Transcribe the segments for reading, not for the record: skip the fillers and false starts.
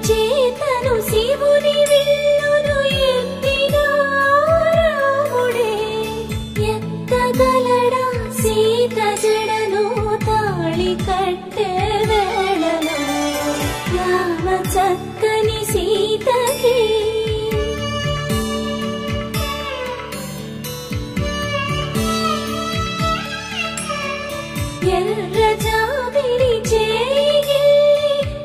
చేతను శివుని విల్లును ఎత్తిన రాముడే ఎత్తగలడా సీత జడను తాళి కట్టే వేళలో రామ చక్కని సీతకి ఎర్ర జాబిలి చేయి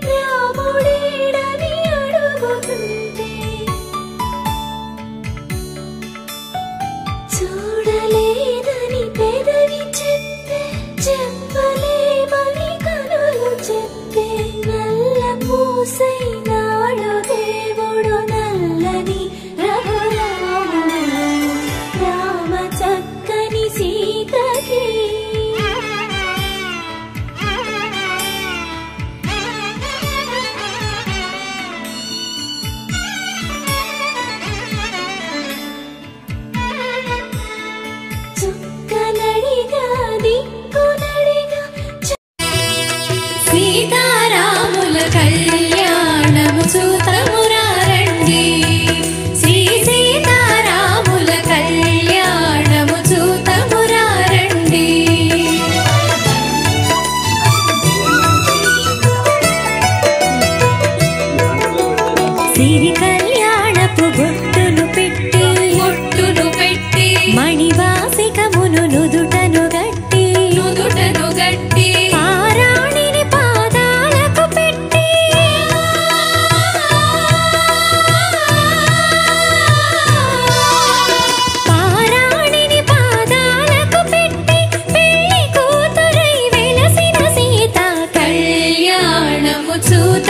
రాముడేడని అడుగుతుంటే చూడలేదని పెదవి చెప్పే చెప్పలేమని కనులు చెప్పే నల్ల పూసైనాడు దేవుడు నల్లని రఘురాముడు రామ చక్కని సీతకి సీతారాముల కళ్యాణము చూతమురారండి శ్రీ సీతారాముల కళ్యాణము చూతమురారండి సిరి కళ్యాణపు బొట్టును పెట్టి మణివాసికమును నుదుటను గట్టి పారాణిని పాదాలకు పెట్టి పెళ్లి కూతురై వెలసిన సీత కళ్యాణము చూత